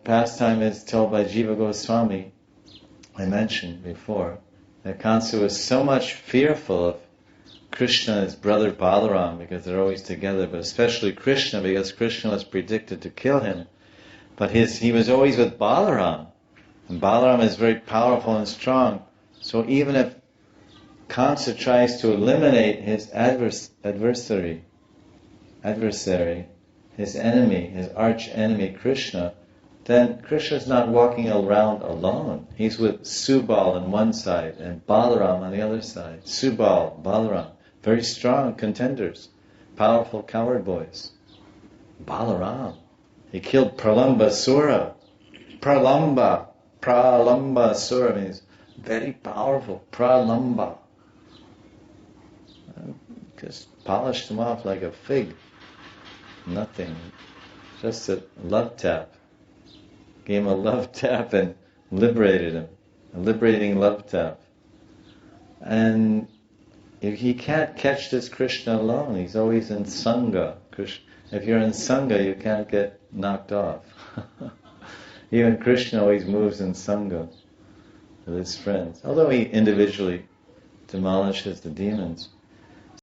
pastime is told by Jiva Goswami, I mentioned before, that Kansa was so much fearful of Krishna and his brother Balaram, because they're always together, but especially Krishna, because Krishna was predicted to kill him. But he was always with Balaram, and Balaram is very powerful and strong. So even if Kansa tries to eliminate his adversary, his enemy, his arch enemy Krishna, then Krishna's not walking around alone. He's with Subal on one side and Balaram on the other side. Subal, Balaram, very strong contenders, powerful coward boys. Balaram, he killed Pralamba Sura. Pralamba Sura means very powerful. Pralamba. Just polished him off like a fig. Nothing. Just a love tap. Gave him a love tap and liberated him. A liberating love tap. And he can't catch this Krishna alone. He's always in Sangha. If you're in Sangha, you can't get knocked off. Even Krishna always moves in Sangha with his friends. Although he individually demolishes the demons.